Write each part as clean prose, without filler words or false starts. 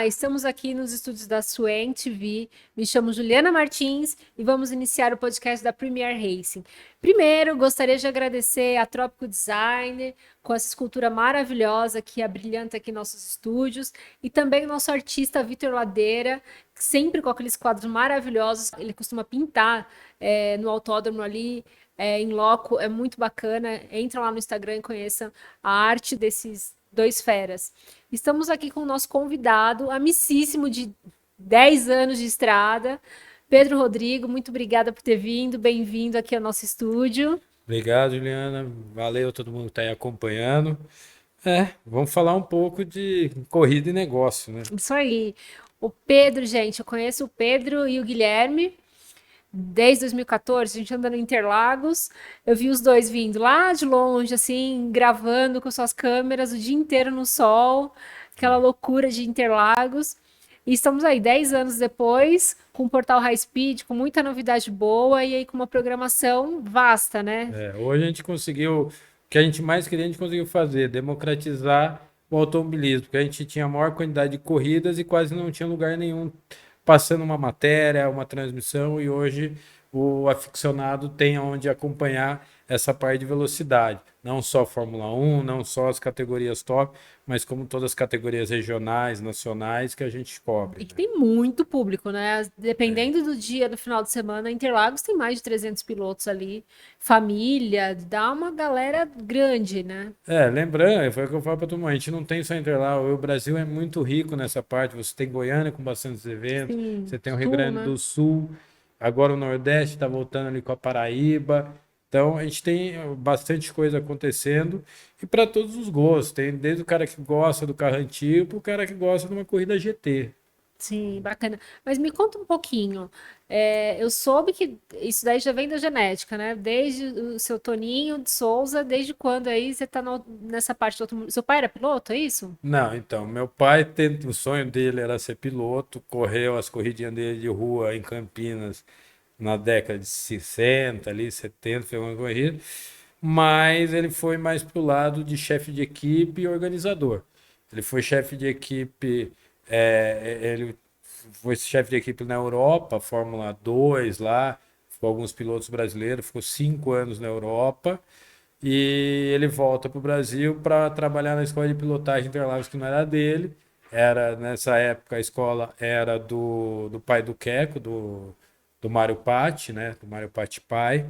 estamos aqui nos estúdios da Swain TV. Me chamo Juliana Martins e vamos iniciar o podcast da Premier Racing. Primeiro, gostaria de agradecer a Trópico Design, com essa escultura maravilhosa que abrilhanta aqui nossos estúdios, e também o nosso artista Vitor Ladeira, sempre com aqueles quadros maravilhosos. Ele costuma pintar no autódromo ali, em loco, é muito bacana. Entra lá no Instagram e conheçam a arte desses dois feras. Estamos aqui com o nosso convidado, amicíssimo de 10 anos de estrada, Pedro Rodrigo. Muito obrigada por ter vindo, bem-vindo aqui ao nosso estúdio. Obrigado, Juliana. Valeu todo mundo que está aí acompanhando. Vamos falar um pouco de corrida e negócio, né? Isso aí. O Pedro, gente, eu conheço o Pedro e o Guilherme desde 2014, a gente anda no Interlagos. Eu vi os dois vindo lá de longe, assim, gravando com suas câmeras o dia inteiro no sol, aquela loucura de Interlagos. E estamos aí, 10 anos depois, com o portal High Speed, com muita novidade boa e aí com uma programação vasta, né? Hoje a gente conseguiu, o que a gente mais queria, a gente conseguiu fazer, democratizar o automobilismo, porque a gente tinha a maior quantidade de corridas e quase não tinha lugar nenhum passando uma matéria, uma transmissão, e hoje o aficionado tem onde acompanhar essa parte de velocidade. Não só Fórmula 1, não só as categorias top, mas como todas as categorias regionais, nacionais que a gente cobre, E que né? tem muito público, né? Dependendo do dia, do final de semana, Interlagos tem mais de 300 pilotos ali, família, dá uma galera grande, né? Lembrando, foi o que eu falo para todo mundo, a gente não tem só Interlagos, o Brasil é muito rico nessa parte, você tem Goiânia com bastantes eventos, Sim, você tem o Rio sul, Grande né? do Sul, agora o Nordeste está voltando ali com a Paraíba, então a gente tem bastante coisa acontecendo e para todos os gostos, tem desde o cara que gosta do carro antigo, o cara que gosta de uma corrida GT. Sim, bacana. Mas me conta um pouquinho. Eu soube que isso daí já vem da genética, né? Desde o seu Toninho de Souza, desde quando aí você tá nessa parte do automobilismo? Seu pai era piloto, é isso? Não, então, meu pai, o sonho dele era ser piloto, correu as corridinhas dele de rua em Campinas na década de 60, ali, 70, foi uma corrida, mas ele foi mais pro lado de chefe de equipe e organizador. Ele foi chefe de equipe, ele foi chefe de equipe na Europa, Fórmula 2 lá, ficou alguns pilotos brasileiros, ficou 5 anos na Europa, e ele volta para o Brasil para trabalhar na escola de pilotagem de Interlagos, que não era dele. Era, nessa época, a escola era do pai do Queco, do Mário Patti, né? Do Mário Patti pai,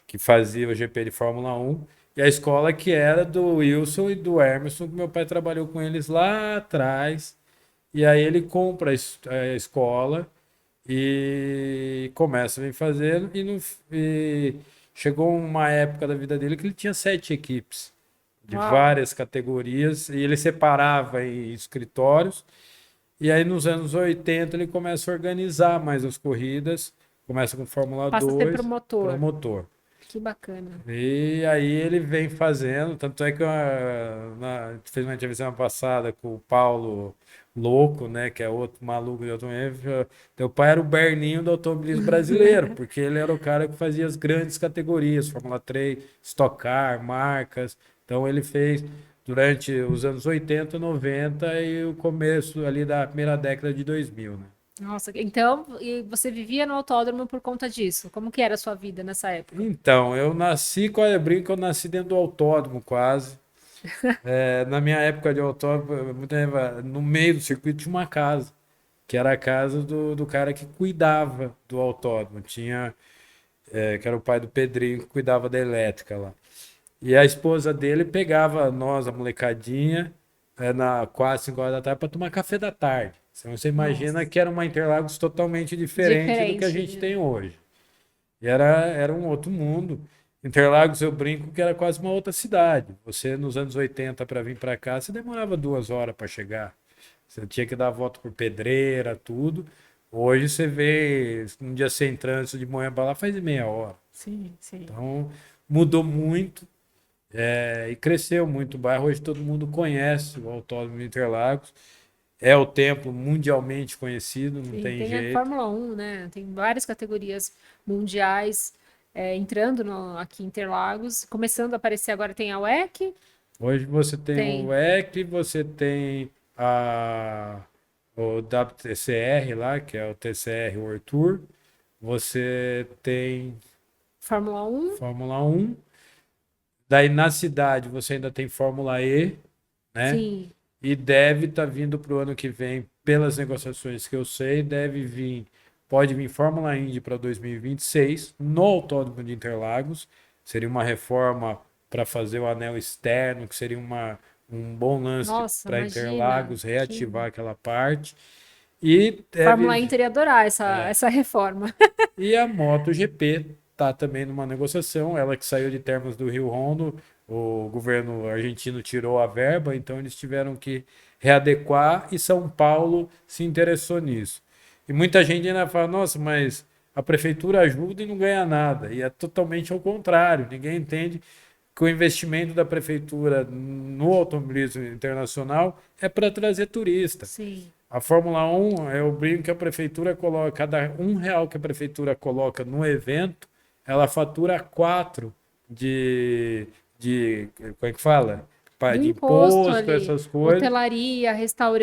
que fazia o GP de Fórmula 1. E a escola que era do Wilson e do Emerson, que meu pai trabalhou com eles lá atrás. E aí ele compra a escola e começa a vir fazendo. E chegou uma época da vida dele que ele tinha 7 equipes de Uau. várias categorias e ele separava em escritórios. E aí nos anos 80 ele começa a organizar mais as corridas, começa com Fórmula Passa a ser 2, promotor. promotor. Que bacana. E aí ele vem fazendo, tanto é que fez uma entrevista semana passada com o Paulo Louco, né, que é outro maluco de automobilismo. Teu pai era o Berninho do automobilismo brasileiro, porque ele era o cara que fazia as grandes categorias, Fórmula 3, Stock Car, marcas. Então ele fez durante os anos 80, 90 e o começo ali da primeira década de 2000, né? Nossa, então, e você vivia no autódromo por conta disso? Como que era a sua vida nessa época? Então, eu nasci, com a brinco, eu nasci dentro do autódromo quase. Na minha época de autódromo, no meio do circuito tinha uma casa, que era a casa do cara que cuidava do autódromo. Tinha, que era o pai do Pedrinho, que cuidava da elétrica lá. E a esposa dele pegava nós, a molecadinha, na 4, 5 horas da tarde, para tomar café da tarde. Então, você imagina Nossa, que era uma Interlagos totalmente diferente do que a diferente, gente né? tem hoje. E era um outro mundo. Interlagos, eu brinco que era quase uma outra cidade. Você, nos anos 80 para vir para cá, você demorava 2 horas para chegar. Você tinha que dar a volta por Pedreira, tudo. Hoje você vê um dia sem trânsito de manhã para lá faz meia hora. Sim, sim. Então mudou muito, e cresceu muito o bairro. Hoje todo mundo conhece o Autódromo de Interlagos. É o templo mundialmente conhecido, não Sim, tem tem a jeito. Fórmula 1, né? Tem várias categorias mundiais entrando aqui em Interlagos. Começando a aparecer agora tem a WEC, Hoje você tem o tem EC, você tem a, o WTCR lá, que é o TCR World Tour. Você tem Fórmula 1? Fórmula 1. Daí na cidade você ainda tem Fórmula E, né? Sim. E deve estar vindo para o ano que vem, pelas negociações que eu sei, pode vir Fórmula Indy para 2026 no Autódromo de Interlagos. Seria uma reforma para fazer o anel externo, que seria um bom lance Nossa, para imagina. Interlagos reativar aquela parte. E Fórmula deve, Inter ia adorar essa reforma. e a MotoGP está também numa negociação, ela que saiu de termos do Rio Hondo, o governo argentino tirou a verba, então eles tiveram que readequar e São Paulo se interessou nisso. E muita gente ainda fala, nossa, mas a prefeitura ajuda e não ganha nada. E é totalmente ao contrário, ninguém entende que o investimento da prefeitura no automobilismo internacional é para trazer turista. Sim. A Fórmula 1 é o brinco que a prefeitura coloca, cada R$ 1 que a prefeitura coloca no evento, ela fatura 4 como é que fala? Do De imposto imposto, ali. essas coisas, Hotelaria,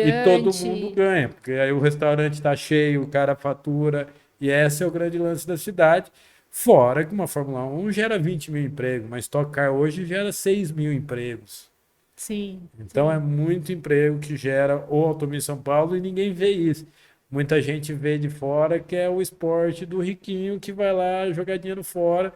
e todo mundo restaurante. ganha, porque aí o restaurante está cheio, o cara fatura, e esse é o grande lance da cidade. Fora que uma Fórmula 1 gera 20 mil empregos, mas Stock Car hoje gera 6 mil empregos. Sim, Então é sim. muito emprego que gera o Automobilismo em São Paulo e ninguém vê isso. Muita gente vê de fora que é o esporte do riquinho que vai lá jogar dinheiro fora,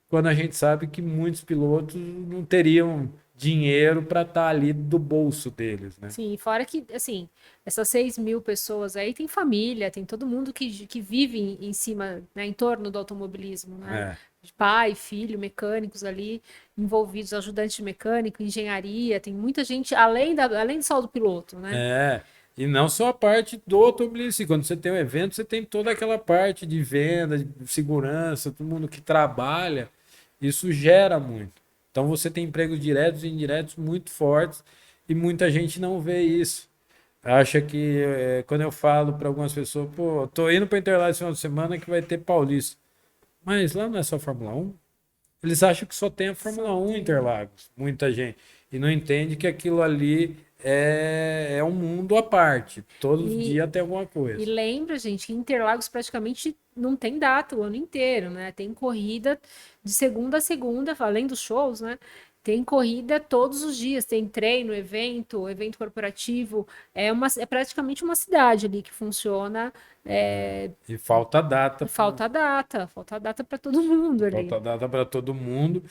quando a gente sabe que muitos pilotos não teriam dinheiro para estar ali do bolso deles, né? Sim, fora que, assim, essas 6.000 pessoas aí tem família, tem todo mundo que vive em cima, né, em torno do automobilismo, né? É, Pai, filho, mecânicos ali envolvidos, ajudante de mecânico, engenharia, tem muita gente, além só do piloto, né? é. E não só a parte do automobilismo. Quando você tem um evento, você tem toda aquela parte de venda, de segurança, todo mundo que trabalha. Isso gera muito. Então você tem empregos diretos e indiretos muito fortes e muita gente não vê isso. Acha que quando eu falo para algumas pessoas, pô, tô indo para Interlagos esse final de semana que vai ter Paulista. Mas lá não é só Fórmula 1. Eles acham que só tem a Fórmula Só 1 em tem. Interlagos, muita gente. E não entende que aquilo ali é um mundo à parte. Todos os E, dias tem alguma e coisa. lembra, gente, que Interlagos praticamente não tem data o ano inteiro, né? Tem corrida de segunda a segunda, além dos shows, né? Tem corrida todos os dias, tem treino, evento corporativo. É praticamente uma cidade ali que funciona. E falta data, Falta data para todo mundo ali. falta data para todo mundo.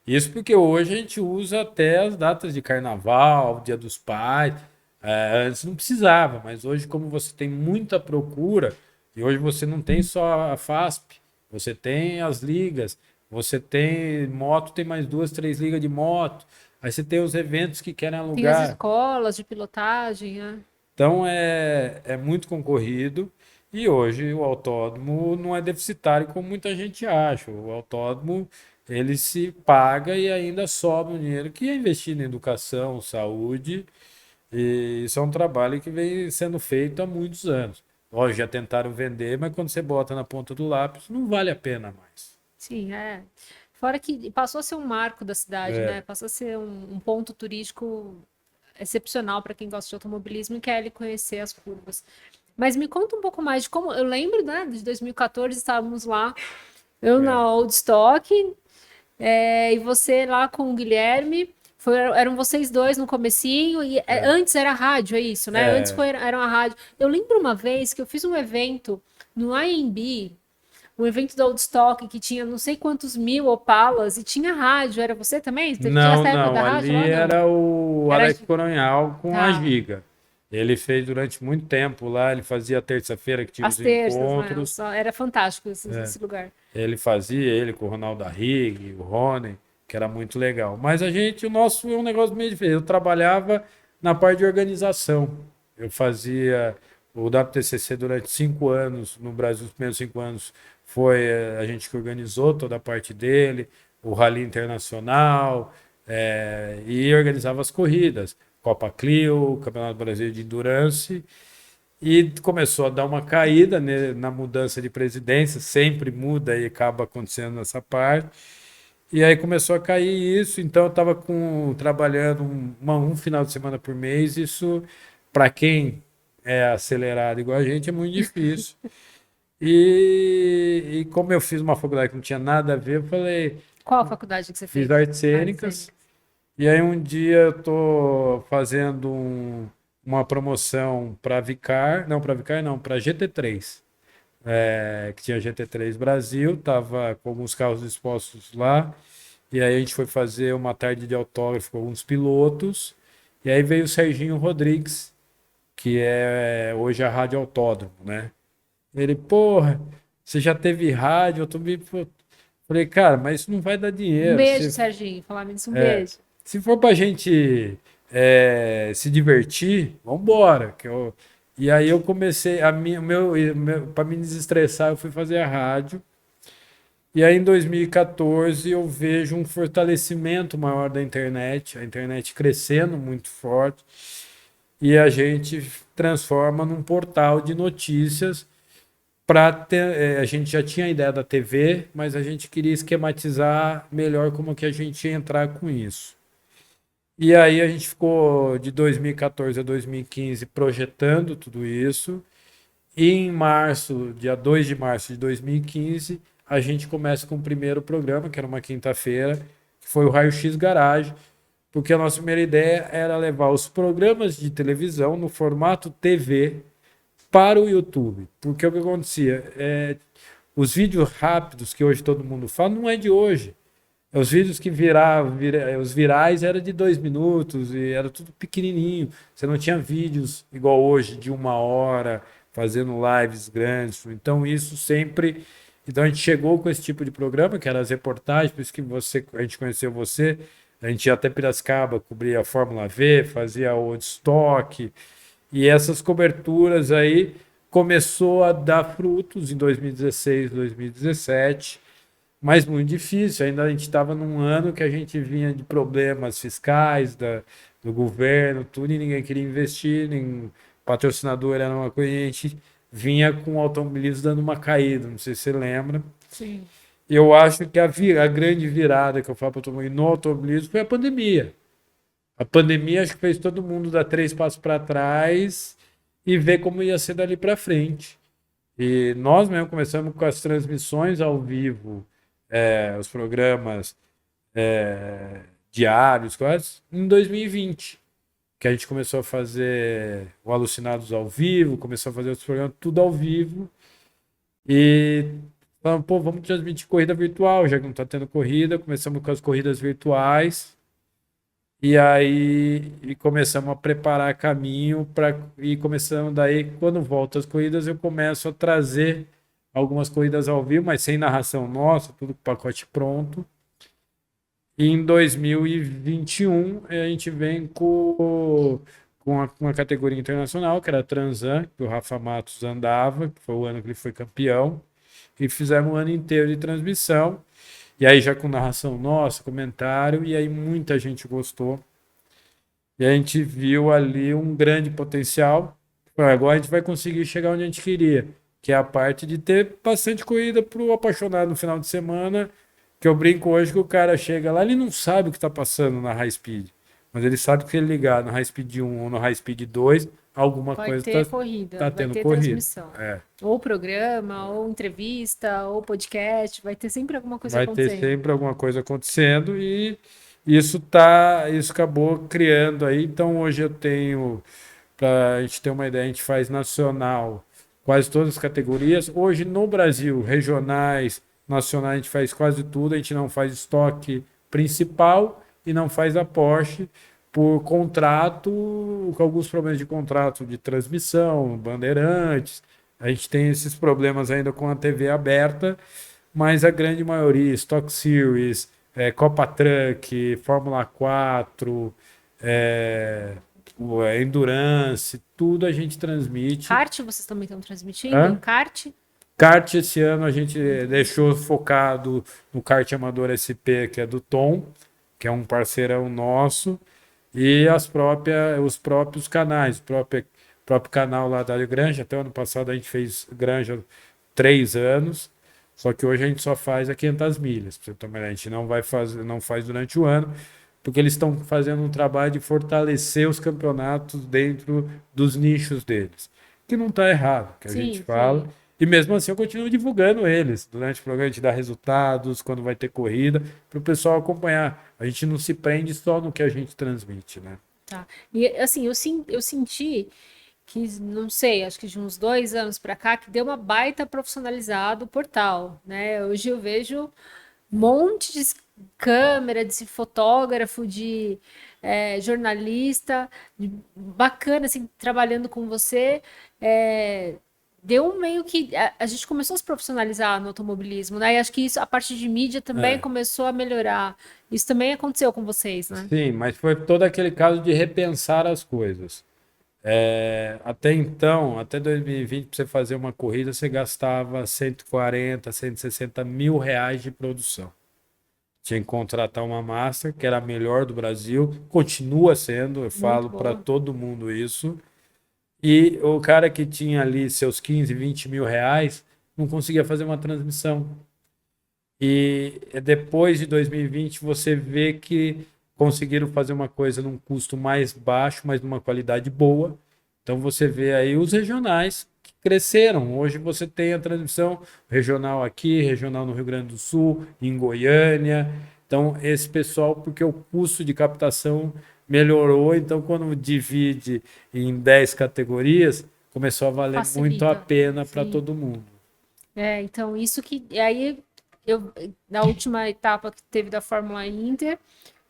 Isso porque hoje a gente usa até as datas de carnaval, Dia dos Pais. Antes não precisava, mas hoje, como você tem muita procura, e hoje você não tem só a FASP, você tem as ligas, você tem moto, tem mais duas, três ligas de moto, aí você tem os eventos que querem Tem as alugar. escolas de pilotagem, né? Então é muito concorrido e hoje o autódromo não é deficitário como muita gente acha. O autódromo ele se paga e ainda sobra um dinheiro que é investido em educação, saúde, e isso é um trabalho que vem sendo feito há muitos anos. Hoje já tentaram vender, mas quando você bota na ponta do lápis, não vale a pena mais. Sim, é. Fora que passou a ser um marco da cidade, né? É, Passou a ser um ponto turístico excepcional para quem gosta de automobilismo e quer ele conhecer as curvas. Mas me conta um pouco mais de como. Eu lembro, né, de 2014, estávamos lá, eu é, na Old Stock, e você lá com o Guilherme. Eram vocês dois no comecinho, e é, antes era rádio, é isso, né? Antes é. era uma rádio. Eu lembro uma vez que eu fiz um evento no IMB, um evento da Woodstock que tinha não sei quantos mil Opalas e tinha rádio. Era você também? Tinha Não, essa época da não. rádio Ali lá? Não. era o Era. Alex Coronhal com a Tá. Giga. Ele fez durante muito tempo lá. Ele fazia a terça-feira que tinha As os terças, né? encontros. Era fantástico esse lugar. Ele fazia ele com o Ronaldo Arrighi, o Rony, que era muito legal. Mas o nosso é um negócio meio diferente. Eu trabalhava na parte de organização. Eu fazia o WTCC durante 5 anos. No Brasil, os primeiros 5 anos foi a gente que organizou toda a parte dele, o Rally Internacional, e organizava as corridas. Copa Clio, Campeonato Brasileiro de Endurance, e começou a dar uma caída, né, na mudança de presidência, sempre muda e acaba acontecendo nessa parte. E aí começou a cair isso, então eu estava trabalhando um final de semana por mês. Isso, para quem é acelerado igual a gente, é muito difícil. E como eu fiz uma faculdade que não tinha nada a ver, eu falei, Qual a faculdade que você fiz fez? artes Artes cênicas. cênicas. E aí um dia eu tô fazendo uma promoção para Vicar, não, para Vicar não, para GT3, que tinha GT3 Brasil, tava com alguns carros expostos lá. E aí a gente foi fazer uma tarde de autógrafo com alguns pilotos. E aí veio o Serginho Rodrigues, que é hoje a Rádio Autódromo, né? Ele, porra, você já teve rádio? Eu também, pô. Falei, cara, mas isso não vai dar Um dinheiro. beijo, Serginho. Falar nisso, um É, beijo. se for pra gente se divertir, vambora. E aí eu comecei, para me desestressar, eu fui fazer a rádio. E aí em 2014 eu vejo um fortalecimento maior da internet, a internet crescendo muito forte, e a gente transforma num portal de notícias para ter, a gente já tinha a ideia da TV, mas a gente queria esquematizar melhor como que a gente ia entrar com isso. E aí a gente ficou de 2014 a 2015 projetando tudo isso. E em março, dia 2 de março de 2015, a gente começa com o primeiro programa, que era uma quinta-feira, que foi o Raio X Garage, porque a nossa primeira ideia era levar os programas de televisão no formato TV para o YouTube. Porque o que acontecia? Os vídeos rápidos que hoje todo mundo fala não é de hoje. Os vídeos que os virais era de 2 minutos e era tudo pequenininho. Você não tinha vídeos igual hoje de 1 hora, fazendo lives grandes. Então isso sempre. Então a gente chegou com esse tipo de programa, que eram as reportagens, por isso que a gente conheceu você. A gente ia até Piracicaba, cobria a Fórmula V, fazia o Woodstock. E essas coberturas aí começou a dar frutos em 2016, 2017, mas muito difícil. Ainda a gente estava num ano que a gente vinha de problemas fiscais do governo, tudo, e ninguém queria investir, nem patrocinador era uma coisa, e a gente vinha com o automobilismo dando uma caída, não sei se você lembra. Sim. Eu acho que a grande virada que eu falo para todo mundo no automobilismo foi a pandemia. A pandemia acho que fez todo mundo dar 3 passos para trás e ver como ia ser dali para frente. E nós mesmo começamos com as transmissões ao vivo, os programas diários, quase, em 2020, que a gente começou a fazer o Alucinados ao vivo, começou a fazer os programas tudo ao vivo e falamos, pô, vamos transmitir corrida virtual, já que não está tendo corrida, começamos com as corridas virtuais. E aí começamos a preparar caminho para e começamos daí, quando volta as corridas, eu começo a trazer algumas corridas ao vivo, mas sem narração nossa, tudo com pacote pronto. E em 2021 a gente vem com uma categoria internacional, que era a Transan, que o Rafa Matos andava, que foi o ano que ele foi campeão, e fizemos um ano inteiro de transmissão. E aí já com narração nossa, comentário, e aí muita gente gostou. E a gente viu ali um grande potencial. Agora a gente vai conseguir chegar onde a gente queria, que é a parte de ter bastante corrida para o apaixonado no final de semana, que eu brinco hoje que o cara chega lá, ele não sabe o que está passando na High Speed, mas ele sabe que se ele ligar no High Speed 1 ou no High Speed 2, alguma Vai coisa ter está corrida, tá vai tendo ter corrida. transmissão. É. Ou programa, ou entrevista, ou podcast, vai ter sempre alguma coisa Vai ter acontecendo. sempre alguma coisa acontecendo e isso acabou criando aí. Então hoje eu tenho, para a gente ter uma ideia, a gente faz nacional, quase todas as categorias. Hoje no Brasil, regionais, nacionais, a gente faz quase tudo. A gente não faz estoque principal e não faz a Porsche por contrato, com alguns problemas de contrato de transmissão, bandeirantes. A gente tem esses problemas ainda com a TV aberta, mas a grande maioria, Stock Series, Copa Truck, Fórmula 4, é, Endurance, tudo a gente transmite. Kart, vocês também estão transmitindo? Hã? Kart? Kart esse ano a gente deixou focado no kart amador SP, que é do Tom, que é um parceirão nosso, e os próprios canais, próprio canal lá da Granja. Até o ano passado a gente fez Granja 3 anos, só que hoje a gente só faz a 500 milhas. Pra você ter uma ideia. A gente não vai fazer, não faz durante o ano, porque eles estão fazendo um trabalho de fortalecer os campeonatos dentro dos nichos deles, que não está errado, que a gente Sim, fala. sim. E mesmo assim eu continuo divulgando eles durante o programa, a gente dá resultados, quando vai ter corrida, para o pessoal acompanhar. A gente não se prende só no que a gente transmite, né? Tá. E assim, eu senti que, não sei, acho que de uns 2 anos para cá, que deu uma baita profissionalizada o portal, né? Hoje eu vejo um monte de câmera, de fotógrafo, de jornalista, bacana, assim, trabalhando com você. É, deu um meio que. A gente começou a se profissionalizar no automobilismo, né? E acho que isso, a parte de mídia também É. começou a melhorar. Isso também aconteceu com vocês, né? Sim, mas foi todo aquele caso de repensar as coisas. Até então, até 2020, para você fazer uma corrida, você gastava 140, 160 mil reais de produção. Tinha que contratar uma master, que era a melhor do Brasil, continua sendo, eu Muito falo para boa. todo mundo isso. E o cara que tinha ali seus 15, 20 mil reais, não conseguia fazer uma transmissão. E depois de 2020, você vê que conseguiram fazer uma coisa num custo mais baixo, mas numa qualidade boa. Então você vê aí os regionais que cresceram. Hoje você tem a transmissão regional aqui, regional no Rio Grande do Sul, em Goiânia. Então esse pessoal, porque o custo de captação melhorou, então quando divide em 10 categorias, começou a valer muito a Facilita. pena para Sim. todo mundo. Então isso que. E aí, eu, na última etapa que teve da Fórmula Inter,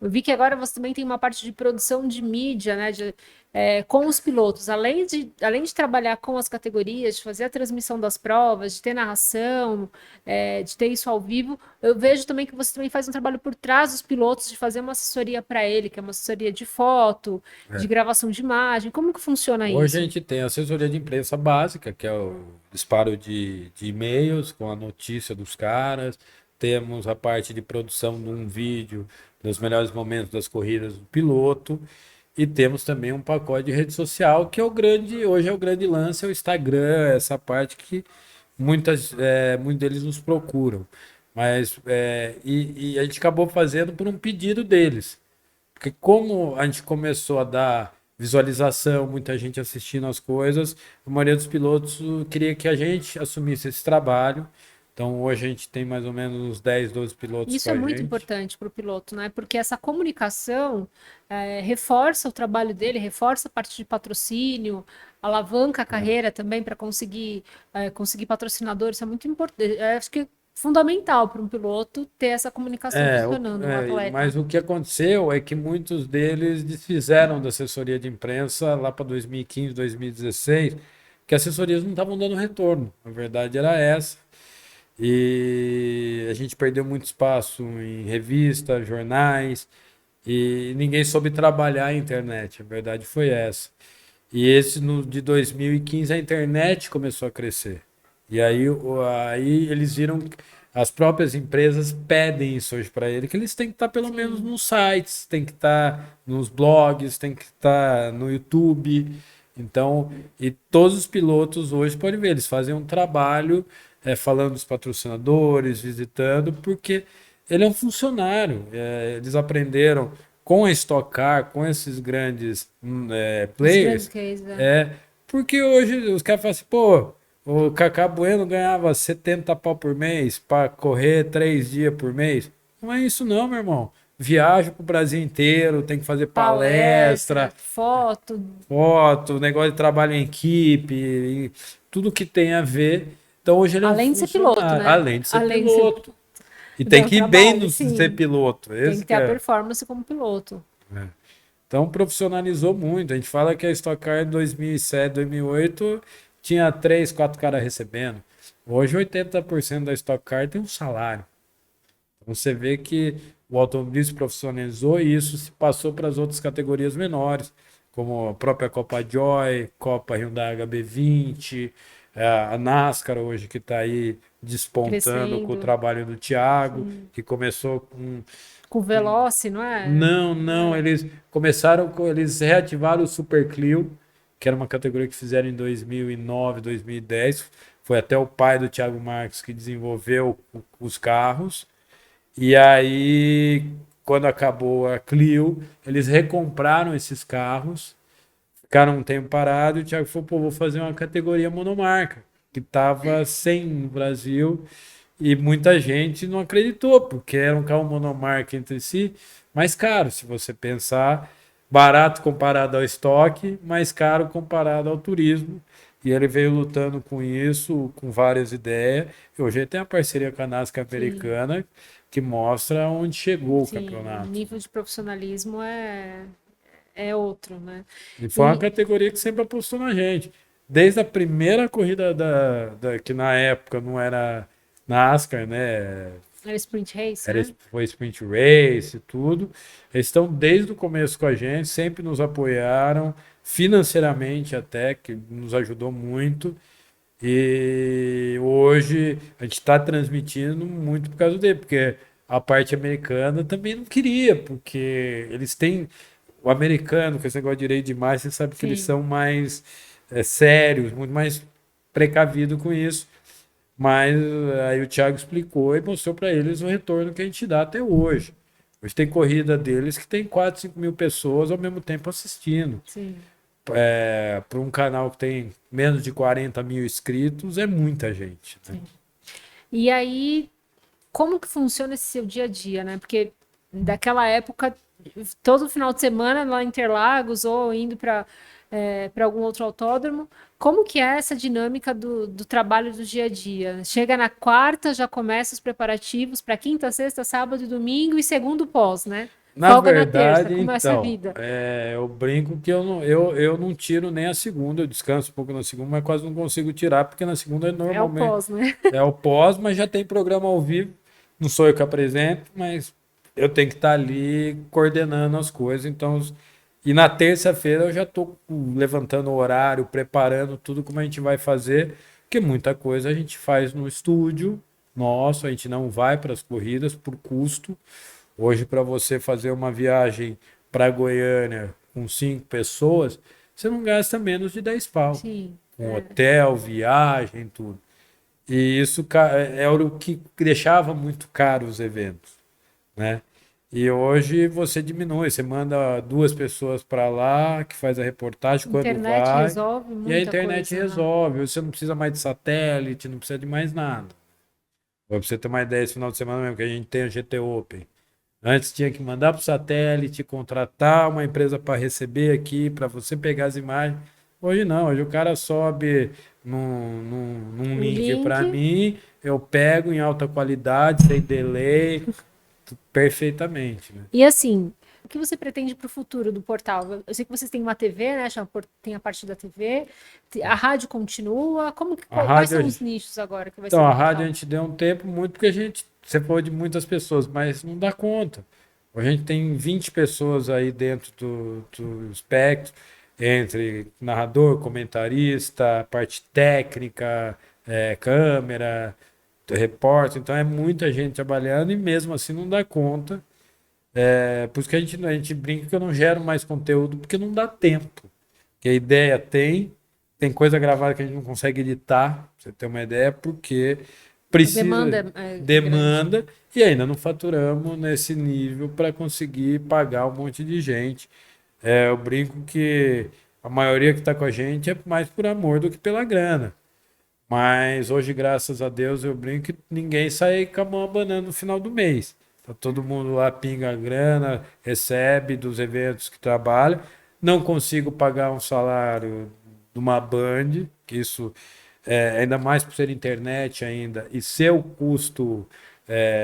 eu vi que agora você também tem uma parte de produção de mídia, né? Com os pilotos. Além de trabalhar com as categorias, de fazer a transmissão das provas, de ter narração, de ter isso ao vivo, eu vejo também que você também faz um trabalho por trás dos pilotos, de fazer uma assessoria para ele, que é uma assessoria de foto, de gravação de imagem. Como que funciona Hoje a isso? gente tem a assessoria de imprensa básica, que é o disparo de e-mails com a notícia dos caras. Temos a parte de produção de um vídeo dos melhores momentos das corridas do piloto. E temos também um pacote de rede social, que é hoje é o grande lance, é o Instagram, essa parte que muitos deles nos procuram. E a gente acabou fazendo por um pedido deles. Porque como a gente começou a dar visualização, muita gente assistindo as coisas, a maioria dos pilotos queria que a gente assumisse esse trabalho. Então hoje a gente tem mais ou menos uns 10, 12 pilotos Isso com é a muito gente. importante para o piloto, né? Porque essa comunicação reforça o trabalho dele, reforça a parte de patrocínio, alavanca a carreira também para conseguir patrocinadores. Isso é muito importante. Acho que é fundamental para um piloto ter essa comunicação funcionando, um atleta. Mas o que aconteceu é que muitos deles desfizeram da assessoria de imprensa lá para 2015, 2016, que as assessorias não estavam dando retorno. A verdade era essa. E a gente perdeu muito espaço em revistas, jornais, e ninguém soube trabalhar a internet. A verdade foi essa. E esse no, de 2015 a internet começou a crescer. E aí eles viram que as próprias empresas pedem isso hoje para ele, que eles têm que estar pelo menos Sim. nos sites, têm que estar nos blogs, têm que estar no YouTube. Então, e todos os pilotos hoje podem ver, eles fazem um trabalho falando dos patrocinadores, visitando, porque ele é um funcionário. Eles aprenderam com a Stock Car, com esses grandes Os grandes players, cases, né? é, porque hoje os caras falam assim, pô, o Kaká Bueno ganhava 70 pau por mês para correr 3 dias por mês. Não é isso não, meu irmão. Viaja pro Brasil inteiro, tem que fazer Palestra, palestra, foto, foto, negócio de trabalho em equipe, e tudo que tem a ver. Então hoje ele é um além de ser piloto, funcionário, né? além de ser Além de ser, piloto. E tem dá um que ir bem trabalho, no ser sim. piloto. Tem Esse que que ter a é. performance como piloto. Então profissionalizou muito. A gente fala que a Stock Car em 2007, 2008 tinha 3, 4 caras recebendo. Hoje 80% da Stock Car tem um salário. Então você vê que o automobilismo profissionalizou e isso se passou para as outras categorias menores, como a própria Copa Joy, Copa Hyundai HB20, a NASCAR hoje que está aí despontando com o Crescendo. trabalho do Thiago, Sim. que começou com Com Veloce, não é? não, não, É. eles reativaram o Super Clio, que era uma categoria que fizeram em 2009, 2010. Foi até o pai do Thiago Marques que desenvolveu os carros. E aí quando acabou a Clio, eles recompraram esses carros, ficaram um tempo parado e o Thiago falou, pô, vou fazer uma categoria monomarca, que estava sem no Brasil e muita gente não acreditou, porque era um carro monomarca entre si, mais caro, se você pensar, barato comparado ao estoque, mais caro comparado ao turismo. E ele veio lutando com isso, com várias ideias. E hoje ele tem uma parceria com a NASCAR Sim, americana que mostra onde chegou o sim, o campeonato. nível de profissionalismo é outro, né? E foi uma E categoria que sempre apostou na gente. Desde a primeira corrida que na época não era NASCAR, né? era sprint race, Era, né? foi sprint race e tudo. Eles estão desde o começo com a gente, sempre nos apoiaram, financeiramente até, que nos ajudou muito. E hoje a gente está transmitindo muito por causa dele, porque a parte americana também não queria, porque eles têm. O americano, com esse negócio de direito demais, você sabe que eles Sim, são mais sérios, muito mais precavidos com isso. Mas aí o Thiago explicou e mostrou para eles o retorno que a gente dá até hoje. Hoje tem corrida deles que tem 4, 5 mil pessoas ao mesmo tempo assistindo. sim, Para um canal que tem menos de 40 mil inscritos, é muita gente, né? sim. E aí, como que funciona esse seu dia a dia, né? Porque daquela época, todo final de semana lá em Interlagos ou indo para algum outro autódromo, como que é essa dinâmica do trabalho do dia a dia? Chega na quarta, já começa os preparativos para quinta, sexta, sábado e domingo e segundo pós, né? Na Folga na terça, verdade, começa a então, vida. eu brinco que eu não tiro nem a segunda, eu descanso um pouco na segunda, mas quase não consigo tirar, porque na segunda É o normalmente pós, né? é o pós, mas já tem programa ao vivo, não sou eu que apresento, mas eu tenho que estar ali coordenando as coisas, então, e na terça-feira eu já estou levantando o horário, preparando tudo como a gente vai fazer, porque muita coisa a gente faz no estúdio nosso, a gente não vai para as corridas por custo. Hoje, para você fazer uma viagem para Goiânia com 5 pessoas, você não gasta menos de 10 pau. Sim, Com hotel, viagem, tudo. E isso é o que deixava muito caro os eventos, né? E hoje você diminui, você manda 2 pessoas para lá, que faz a reportagem quando internet vai, resolve e a muita internet coisa, né? resolve. Você não precisa mais de satélite, não precisa de mais nada. Para você ter uma ideia, esse final de semana mesmo que a gente tem a GT Open. Antes tinha que mandar para o satélite, contratar uma empresa para receber aqui, para você pegar as imagens. Hoje não, hoje o cara sobe num O link link. para mim, eu pego em alta qualidade, sem delay, perfeitamente, né? E assim, o que você pretende para o futuro do portal? Eu sei que vocês têm uma TV, né? Tem a parte da TV, a rádio continua. A Quais rádio, são os nichos agora que vai ser então, do a rádio a portal? gente deu um tempo muito porque você falou de muitas pessoas, mas não dá conta. A gente tem 20 pessoas aí dentro do espectro, entre narrador, comentarista, parte técnica, câmera, repórter, então é muita gente trabalhando e mesmo assim não dá conta. Por isso que a gente brinca que eu não gero mais conteúdo porque não dá tempo. Que a ideia tem coisa gravada que a gente não consegue editar, pra você ter uma ideia, porque A demanda precisa, é grande. demanda, e ainda não faturamos nesse nível para conseguir pagar um monte de gente. Eu brinco que a maioria que está com a gente é mais por amor do que pela grana. Mas hoje, graças a Deus, eu brinco que ninguém sai com a mão abanando no final do mês. Tá todo mundo lá pinga a grana, recebe dos eventos que trabalha. Não consigo pagar um salário de uma Band, que isso ainda mais por ser internet ainda, e ser o custo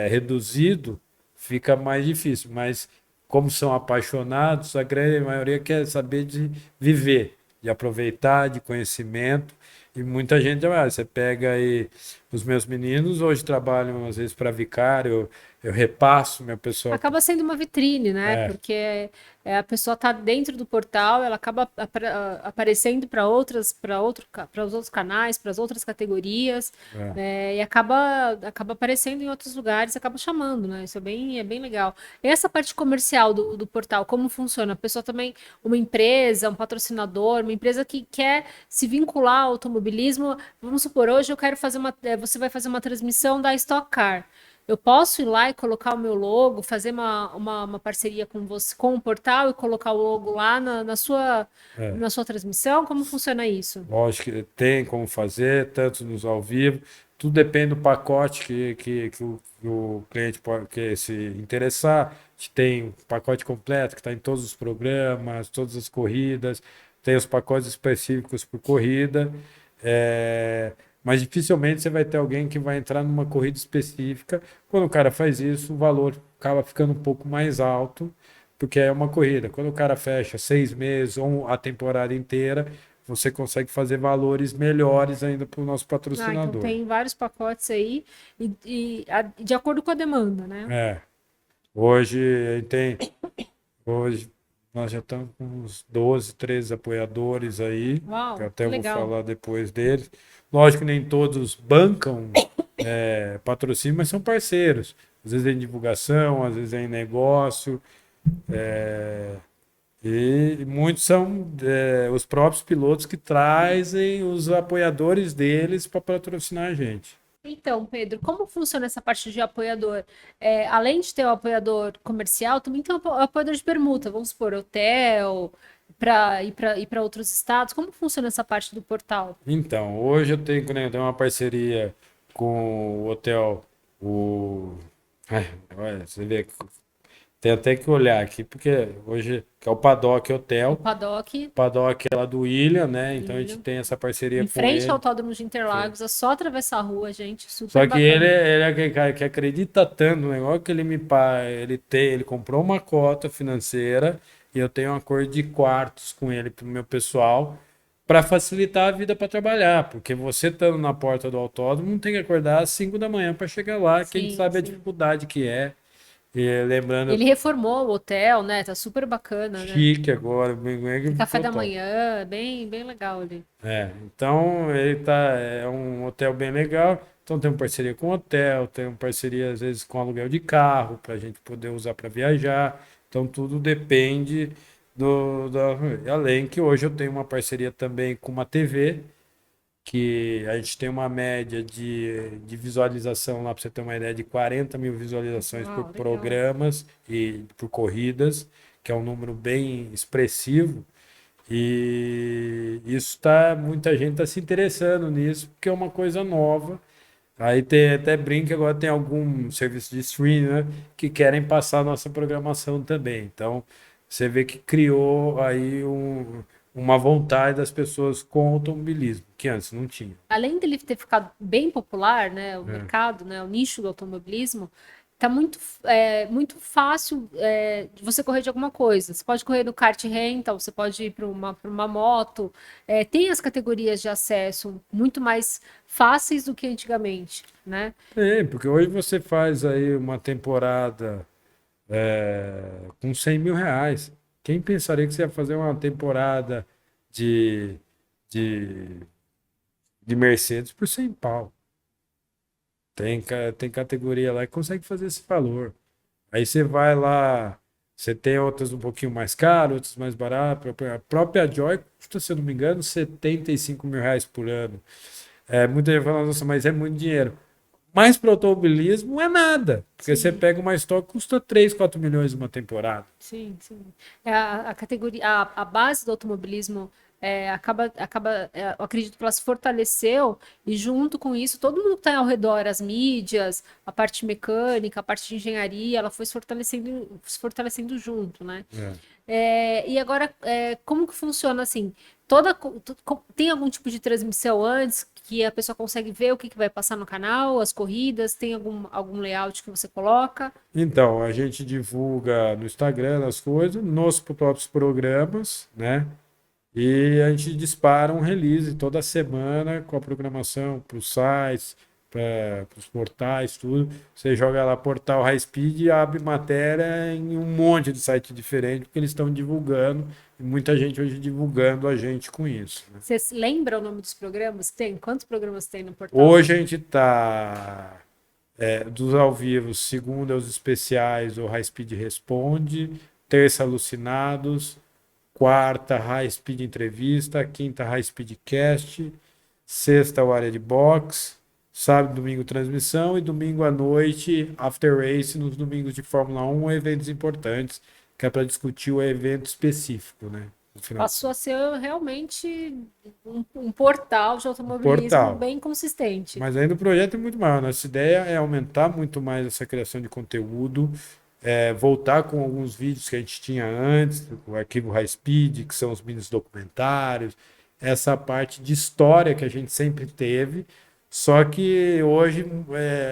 reduzido, fica mais difícil. Mas como são apaixonados, a grande maioria quer saber de viver, de aproveitar, de conhecimento. E muita gente, você pega aí os meus meninos, hoje trabalham às vezes para vicário, eu repasso meu pessoal. Acaba sendo uma vitrine, né? É, Porque a pessoa está dentro do portal, ela acaba aparecendo para os outros canais, para as outras categorias, é. né? E acaba aparecendo em outros lugares, acaba chamando, né? Isso é bem legal. E essa parte comercial do portal, como funciona? A pessoa também, uma empresa, um patrocinador, uma empresa que quer se vincular ao automobilismo, vamos supor, hoje eu quero fazer você vai fazer uma transmissão da Stock Car. Eu posso ir lá e colocar o meu logo, fazer uma parceria com você, com o portal e colocar o logo lá É. na sua transmissão? Como funciona isso? Lógico que tem como fazer, tanto nos ao vivo, tudo depende do pacote que o cliente pode que se interessar. A gente tem um pacote completo que está em todos os programas, todas as corridas, tem os pacotes específicos por corrida, é, mas dificilmente você vai ter alguém que vai entrar numa corrida específica. Quando o cara faz isso, o valor acaba ficando um pouco mais alto, porque é uma corrida. Quando o cara fecha 6 meses ou a temporada inteira, você consegue fazer valores melhores ainda para o nosso Ah, então patrocinador. tem vários pacotes aí de acordo com a demanda, né? É, hoje tem, hoje nós já estamos com uns 12, 13 apoiadores aí, que eu Uau, até que vou legal. falar depois deles. Lógico que nem todos bancam patrocínio, mas são parceiros. Às vezes é em divulgação, às vezes é em negócio, é, e muitos são os próprios pilotos que trazem os apoiadores deles para patrocinar a gente. Então, Pedro, como funciona essa parte de apoiador? Além de ter o apoiador comercial, também tem o apoiador de permuta, vamos supor, hotel, para ir para outros estados. Como funciona essa parte do portal? Então, hoje eu tenho, né, eu tenho uma parceria com o hotel, o... Ai, olha, você vê, tem até que olhar aqui, porque hoje, que é o Paddock O Hotel, Paddock, Paddock é lá do William, né? Então a gente William, tem essa parceria em com frente ao ele. Autódromo de Interlagos, é só atravessar a rua, gente, super Só que ele, bacana. ele é aquele cara que acredita tanto no negócio que ele comprou uma cota financeira e eu tenho um acordo de quartos com ele para o meu pessoal para facilitar a vida para trabalhar, porque você estando na porta do autódromo não tem que acordar às 5 da manhã para chegar lá, que a gente Sim, sabe a sim. dificuldade que é. E lembrando, Ele reformou o hotel, né? Tá super bacana, né? chique agora, bem, Tem café ficou da top. manhã, bem legal ali. Então é um hotel bem legal. Então tem uma parceria com o hotel, tem uma parceria às vezes com aluguel de carro para a gente poder usar para viajar. Então tudo depende além que hoje eu tenho uma parceria também com uma TV, que a gente tem uma média de visualização lá, para você ter uma ideia, de 40 mil visualizações por Uau, legal. programas e por corridas, que é um número bem expressivo. E isso tá, muita gente está se interessando nisso, porque é uma coisa nova. Aí tem até brinca, agora tem algum serviço de streaming, né, que querem passar a nossa programação também. Então, você vê que criou aí uma vontade das pessoas com automobilismo, que antes não tinha. Além dele ter ficado bem popular, né, o É. mercado, né, o nicho do automobilismo, tá muito fácil de você correr de alguma coisa. Você pode correr no kart rental, você pode ir para uma moto. Tem as categorias de acesso muito mais fáceis do que antigamente, né? Tem, porque hoje você faz aí uma temporada com 100 mil reais. Quem pensaria que você ia fazer uma temporada de, de, de Mercedes por 100 pau? Tem categoria lá que consegue fazer esse valor. Aí você vai lá, você tem outras um pouquinho mais caras, outras mais baratas. A própria Joy custa, se eu não me engano, 75 mil reais por ano. Muita gente fala, nossa, mas é muito dinheiro. Mas para o automobilismo é nada, porque você Sim. pega uma estoque que custa 3, 4 milhões uma temporada. Sim, sim. A categoria, a base do automobilismo eu acredito que ela se fortaleceu e junto com isso, todo mundo que está ao redor, as mídias, a parte mecânica, a parte de engenharia, ela foi se fortalecendo junto, né? É. E agora, como que funciona assim? Tem algum tipo de transmissão antes que a pessoa consegue ver o que, que vai passar no canal, as corridas? Tem algum layout que você coloca? Então, a gente divulga no Instagram as coisas, nos próprios programas, né? E a gente dispara um release toda semana com a programação para os sites, para os portais, tudo. Você joga lá portal High Speed e abre matéria em um monte de site diferente, porque eles estão divulgando, e muita gente hoje divulgando a gente com isso, né? Você se lembra o nome dos programas? Tem? Quantos programas tem no portal? Hoje a gente está dos ao vivo, segunda os especiais, o High Speed Responde, terça Alucinados, quarta High Speed Entrevista, quinta High Speed Cast, sexta o Área de Box, sábado e domingo transmissão e domingo à noite after race nos domingos de Fórmula 1 eventos importantes, que é para discutir o evento específico, né? No final de Passou a semana. ser realmente um portal de automobilismo Portal. bem consistente. Mas ainda o projeto é muito maior. Nossa ideia é aumentar muito mais essa criação de conteúdo, voltar com alguns vídeos que a gente tinha antes, o arquivo High Speed, que são os mini documentários, essa parte de história que a gente sempre teve, só que hoje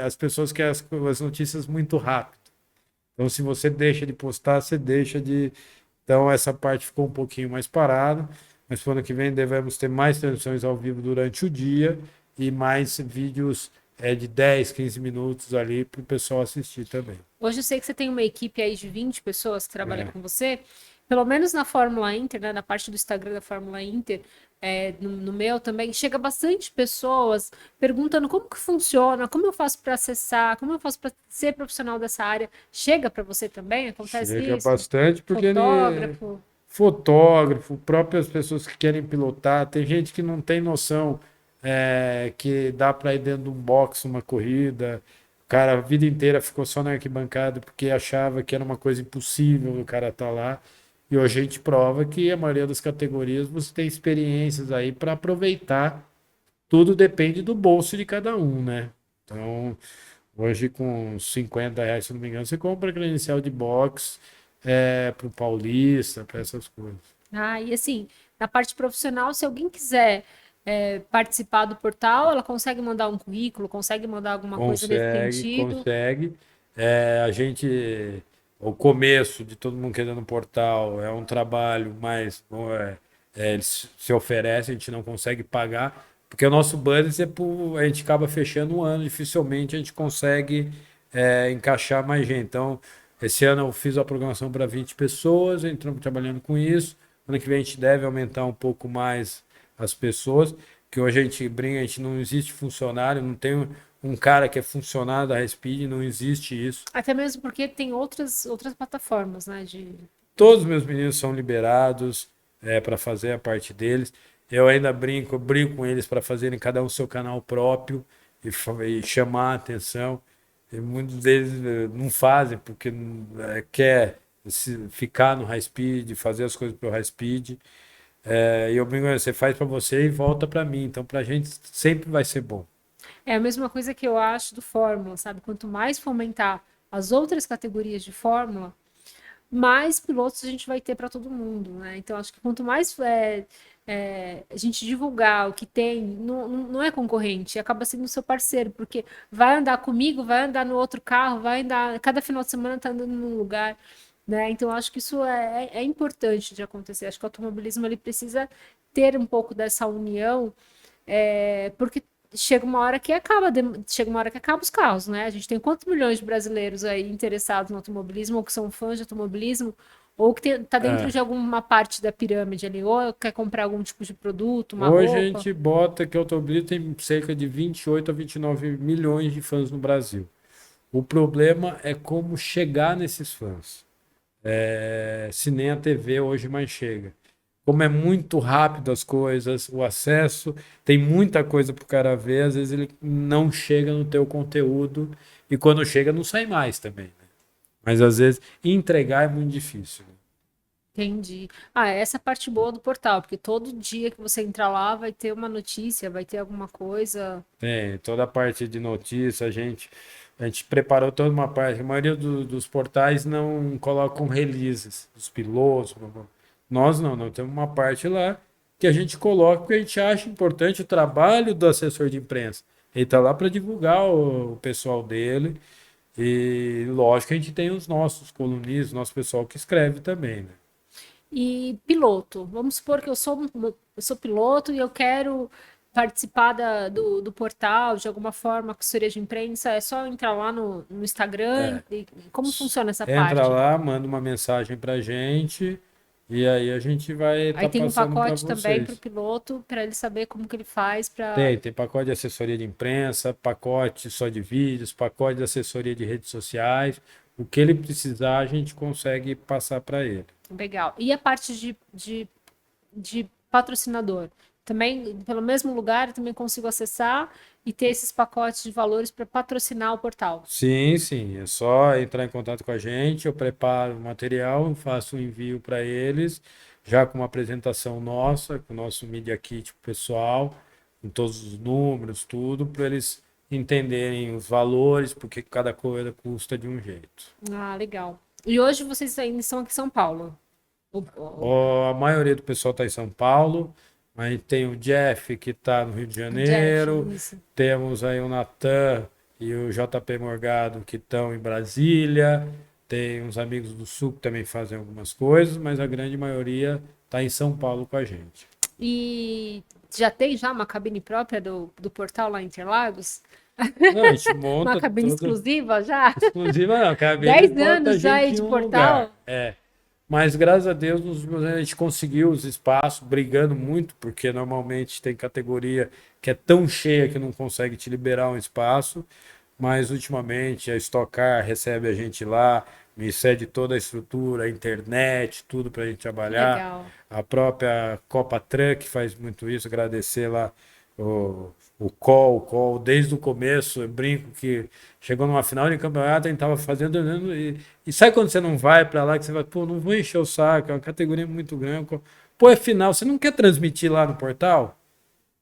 as pessoas querem as notícias muito rápido. Então, se você deixa de postar, você deixa de. Então, essa parte ficou um pouquinho mais parada, mas para o ano que vem devemos ter mais transmissões ao vivo durante o dia e mais vídeos de 10, 15 minutos ali para o pessoal assistir também. Hoje eu sei que você tem uma equipe aí de 20 pessoas que trabalham É, com você. Pelo menos na Fórmula Inter, né, na parte do Instagram da Fórmula Inter, no meu também, chega bastante pessoas perguntando como que funciona, como eu faço para acessar, como eu faço para ser profissional dessa área. Chega para você também? Acontece chega isso? bastante, porque ele, Fotógrafo? fotógrafo, próprias pessoas que querem pilotar, tem gente que não tem noção que dá para ir dentro de um box uma corrida. O cara a vida inteira ficou só na arquibancada porque achava que era uma coisa impossível o cara estar lá. E hoje a gente prova que a maioria das categorias você tem experiências aí para aproveitar. Tudo depende do bolso de cada um, né? Então, hoje com R$ 50, se não me engano, você compra credencial de box para o Paulista, para essas coisas. Ah, e assim, na parte profissional, se alguém quiser participar do portal, ela consegue mandar um currículo, consegue mandar alguma coisa nesse Consegue, sentido. consegue. A gente, o começo de todo mundo querendo um portal é um trabalho, mas eles se oferecem, a gente não consegue pagar, porque o nosso budget a gente acaba fechando um ano, dificilmente a gente consegue encaixar mais gente. Então, esse ano eu fiz a programação para 20 pessoas, entramos trabalhando com isso. Ano que vem a gente deve aumentar um pouco mais as pessoas, que hoje a gente brinca, a gente não existe funcionário, não tem um cara que é funcionário da Speed, não existe isso. Até mesmo porque tem outras plataformas, né? De... Todos os meus meninos são liberados para fazer a parte deles. Eu ainda brinco com eles para fazerem cada um seu canal próprio e chamar a atenção. E muitos deles não fazem porque quer ficar no high speed, fazer as coisas para o high speed. E eu brinco, você faz para você e volta para mim. Então, para a gente sempre vai ser bom. É a mesma coisa que eu acho do Fórmula, sabe? Quanto mais fomentar as outras categorias de Fórmula, mais pilotos a gente vai ter para todo mundo, né? Então, acho que quanto mais a gente divulgar o que tem, não é concorrente, acaba sendo seu parceiro, porque vai andar comigo, vai andar no outro carro, vai andar, cada final de semana tá andando num lugar, né? Então, acho que isso é importante de acontecer. Acho que o automobilismo ele precisa ter um pouco dessa união, porque chega uma hora que acaba os carros, né? A gente tem quantos milhões de brasileiros aí interessados no automobilismo, ou que são fãs de automobilismo, ou que tá dentro É. de alguma parte da pirâmide ali, ou quer comprar algum tipo de produto, uma Hoje a roupa. gente bota que o Automobilismo tem cerca de 28 a 29 milhões de fãs no Brasil. O problema é como chegar nesses fãs. Se nem a TV hoje mais chega. Como é muito rápido as coisas, o acesso, tem muita coisa para o cara ver, às vezes ele não chega no teu conteúdo e quando chega não sai mais também, né? Mas às vezes entregar é muito difícil, né? Entendi. Ah, essa é a parte boa do portal, porque todo dia que você entrar lá vai ter uma notícia, vai ter alguma coisa. Tem toda a parte de notícia, a gente preparou toda uma parte. A maioria dos portais não colocam releases dos pilotos. Blá, blá. Nós não, nós temos uma parte lá que a gente coloca porque a gente acha importante o trabalho do assessor de imprensa. Ele está lá para divulgar o pessoal dele. E lógico que a gente tem os nossos colunistas, nosso pessoal que escreve também, né? E piloto, vamos supor que eu sou piloto e eu quero participar do portal de alguma forma, assessoria de imprensa, é só entrar lá no Instagram É. e como funciona essa Entra parte? lá, manda uma mensagem para a gente e aí a gente vai Aí estar tem um passando para pacote também para o vocês. piloto, para ele saber como que ele faz para. Tem pacote de assessoria de imprensa, pacote só de vídeos, pacote de assessoria de redes sociais. O que ele precisar, a gente consegue passar para ele. Legal. E a parte de patrocinador? Também, pelo mesmo lugar, eu também consigo acessar e ter esses pacotes de valores para patrocinar o portal. Sim, sim. É só entrar em contato com a gente, eu preparo o material, faço o envio para eles, já com uma apresentação nossa, com o nosso Media Kit pessoal, com todos os números, tudo, para eles entenderem os valores, porque cada coisa custa de um jeito. Ah, legal. E hoje vocês ainda estão aqui em São Paulo? A maioria do pessoal está em São Paulo, mas tem o Jeff que está no Rio de O Jeff, Janeiro, isso. temos aí o Natan e o JP Morgado que estão em Brasília, tem uns amigos do Sul que também fazem algumas coisas, mas a grande maioria está em São Paulo com a gente. E já tem já uma cabine própria do portal lá em Interlagos? Não, a gente Uma monta cabine tudo. exclusiva já? Exclusiva não, cabine 10 bota a anos já aí gente em de um lugar. portal? É. Mas graças a Deus nos últimos anos a gente conseguiu os espaços, brigando muito, porque normalmente tem categoria que é tão cheia que não consegue te liberar um espaço. Mas ultimamente a Stock Car recebe a gente lá, me cede toda a estrutura, a internet, tudo para a gente Que trabalhar. legal. A própria Copa Truck faz muito isso, agradecer lá o Call, desde o começo, eu brinco que chegou numa final de campeonato, a gente estava fazendo, e sabe quando você não vai para lá, que você vai, pô, não vou encher o saco, é uma categoria muito grande, pô, é final, você não quer transmitir lá no portal?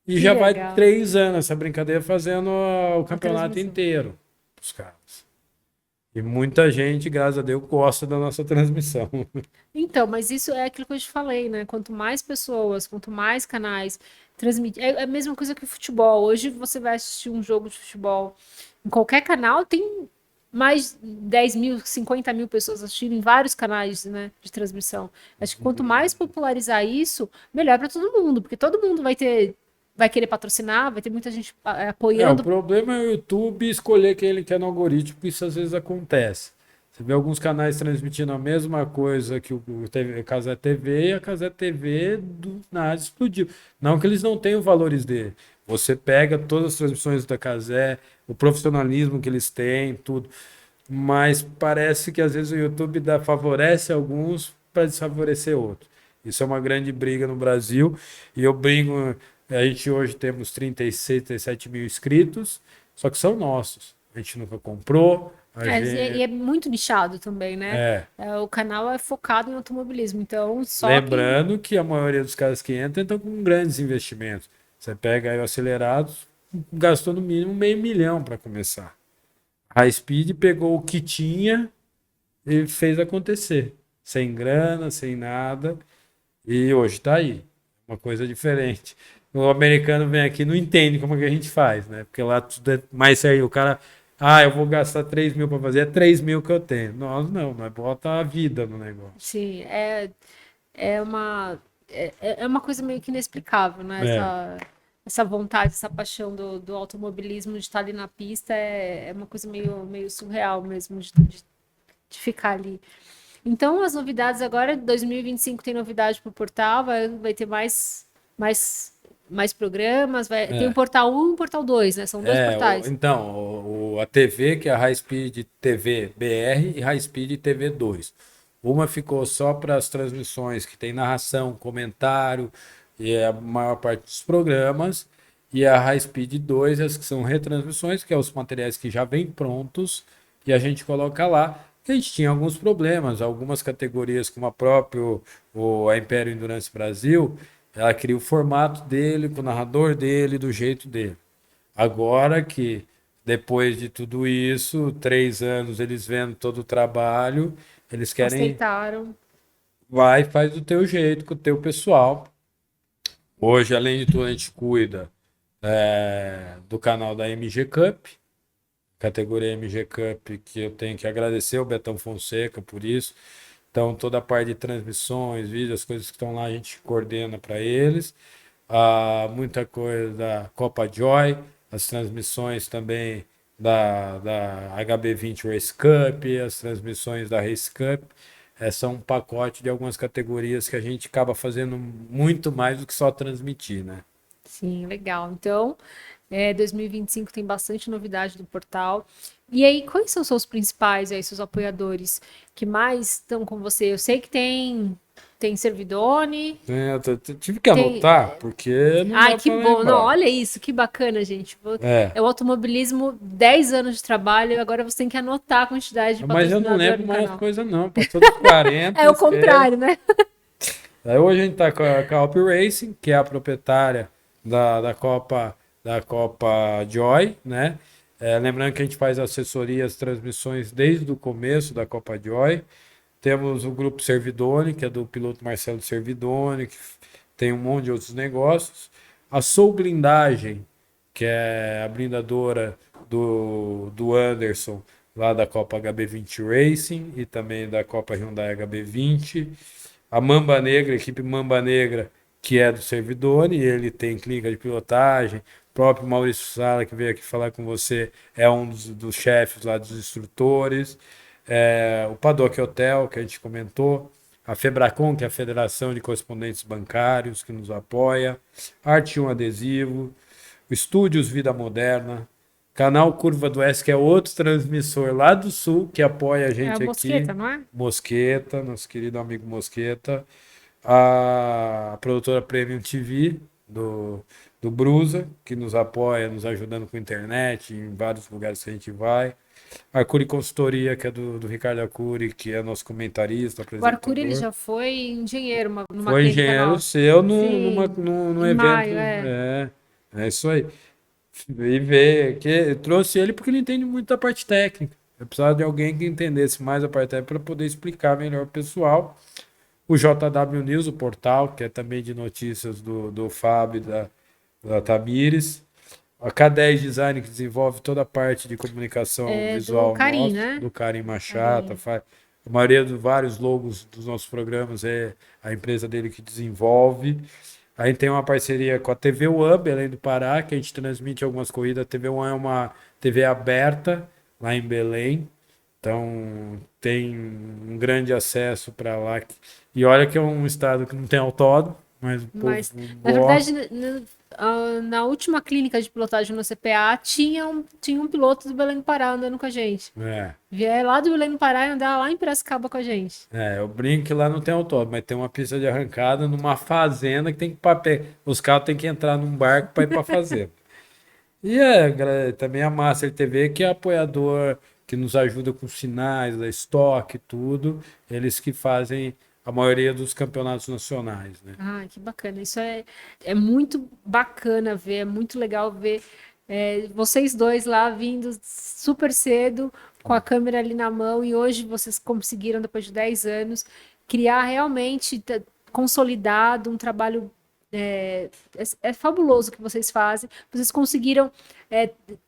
E Que já vai legal. 3 anos essa brincadeira fazendo o A campeonato transmissão. inteiro, os caras. E muita gente, graças a Deus, gosta da nossa transmissão. Então, mas isso é aquilo que eu te falei, né? Quanto mais pessoas, quanto mais canais transmitir. É a mesma coisa que o futebol. Hoje você vai assistir um jogo de futebol em qualquer canal, tem mais 10 mil, 50 mil pessoas assistindo em vários canais, né, de transmissão. Acho que quanto mais popularizar isso, melhor para todo mundo, porque todo mundo vai querer patrocinar, vai ter muita gente O apoiando. problema é o YouTube escolher quem ele quer no algoritmo, isso às vezes acontece. Você vê alguns canais transmitindo a mesma coisa que a Casé TV e a Casé TV do nada explodiu. Não que eles não tenham valores dele. Você pega todas as transmissões da Casé, o profissionalismo que eles têm, tudo. Mas parece que às vezes o YouTube favorece alguns para desfavorecer outros. Isso é uma grande briga no Brasil. E eu brigo, a gente hoje temos 36, 37 mil inscritos, só que são nossos. A gente nunca comprou, a E gente. é muito nichado também, né? É. O canal é focado em automobilismo, então só quem. Lembrando que a maioria dos caras que entram estão com grandes investimentos. Você pega aí o acelerados, gastou no mínimo $500 000 para começar. A High Speed pegou o que tinha e fez acontecer. Sem grana, sem nada. E hoje está aí. Uma coisa diferente. O americano vem aqui e não entende como é que a gente faz, né? Porque lá tudo é mais sério. O cara, eu vou gastar 3 mil para fazer, é 3 mil que eu tenho. Nós não, nós bota a vida no negócio. Sim, é uma, é uma coisa meio que inexplicável, né? É, Essa vontade, essa paixão do automobilismo de estar ali na pista é uma coisa meio surreal mesmo de ficar ali. Então, as novidades agora, 2025 tem novidade para o portal, vai ter mais programas, tem o é. portal um e o portal 2, né? São dois portais. Então, a TV, que é a High Speed TV BR e High Speed TV 2. Uma ficou só para as transmissões que tem narração, comentário e é a maior parte dos programas. E a High Speed 2, as que são retransmissões, que é os materiais que já vêm prontos e a gente coloca lá. A gente tinha alguns problemas, algumas categorias, como a Império Endurance Brasil, ela cria o formato dele, com o narrador dele, do jeito dele. Agora que, depois de tudo isso, 3 anos eles vendo todo o trabalho, eles querem, Aceitaram. vai e faz do teu jeito, com o teu pessoal. Hoje, além de tudo, a gente cuida do canal da MG Cup, categoria MG Cup, que eu tenho que agradecer ao Betão Fonseca por isso. Então, toda a parte de transmissões, vídeos, as coisas que estão lá, a gente coordena para eles. Muita coisa da Copa Joy, as transmissões também da HB20 Race Cup, as transmissões da Race Cup. São um pacote de algumas categorias que a gente acaba fazendo muito mais do que só transmitir, né? Sim, legal. Então, 2025 tem bastante novidade do portal. E aí, quais são os seus principais, aí, seus apoiadores que mais estão com você? Eu sei que tem Servidone, Eu tive que tem. anotar, porque não Ai, dá que para bom. Não, lembrar. olha isso, que bacana, gente. É, É o automobilismo, 10 anos de trabalho, e agora você tem que anotar a quantidade de mas eu não patrocinador lembro no mais as canal. coisas não. Passou dos 40, É o esquece. contrário, né? Aí hoje a gente está com a Alp Racing, que é a proprietária da Copa Joy, né? Lembrando que a gente faz assessorias, transmissões desde o começo da Copa Joy. Temos o grupo Servidone, que é do piloto Marcelo Servidone, que tem um monte de outros negócios. A Soul Blindagem, que é a blindadora do Anderson, lá da Copa HB20 Racing e também da Copa Hyundai HB20. A Mamba Negra, a equipe Mamba Negra, que é do Servidone, ele tem clínica de pilotagem. O próprio Maurício Sala, que veio aqui falar com você, é um dos chefes lá dos instrutores. O Paddock Hotel, que a gente comentou. A Febracom, que é a Federação de Correspondentes Bancários, que nos apoia. Arte 1 Adesivo. O Estúdios Vida Moderna. Canal Curva do Oeste, que é outro transmissor lá do Sul, que apoia a É a gente aqui. Mosqueta, não é? Mosqueta, nosso querido amigo Mosqueta. A produtora Premium TV do Brusa, que nos apoia, nos ajudando com internet em vários lugares que a gente vai. A Arcuri Consultoria, que é do Ricardo Arcuri, que é nosso comentarista, O Arcuri, ele apresentador. já foi engenheiro numa Foi clínica engenheiro nossa. seu Sim, num em maio, evento. é. É isso aí. E ver que eu trouxe ele porque ele entende muito da parte técnica. Eu precisava de alguém que entendesse mais a parte técnica para poder explicar melhor pro pessoal. O JW News, o portal, que é também de notícias do Fábio e da Tamires. A K10 Design, que desenvolve toda a parte de comunicação É do visual Carim, nossa, né? do Karim Machata. Carim. A maioria dos vários logos dos nossos programas é a empresa dele que desenvolve. A gente tem uma parceria com a TV One, Belém do Pará, que a gente transmite algumas corridas. A TV One é uma TV aberta lá em Belém. Então tem um grande acesso para lá. E olha que é um estado que não tem autódromo, mas o povo Mas, na verdade, gosta. na última clínica de pilotagem no CPA, tinha um piloto do Belém do Pará andando com a gente. É. Vier lá do Belém do Pará e andar lá em Piracicaba com a gente. Eu brinco que lá não tem autódromo, mas tem uma pista de arrancada numa fazenda que tem que os carros têm que entrar num barco para ir para a fazenda. E também a Master TV, que é apoiador, que nos ajuda com sinais, da estoque, tudo. Eles que fazem a maioria dos campeonatos nacionais, né? Ah, que bacana. Isso é muito bacana ver, é muito legal ver vocês dois lá vindo super cedo, com a câmera ali na mão, e hoje vocês conseguiram, depois de 10 anos, criar realmente consolidado um trabalho. É fabuloso o que vocês fazem. Vocês conseguiram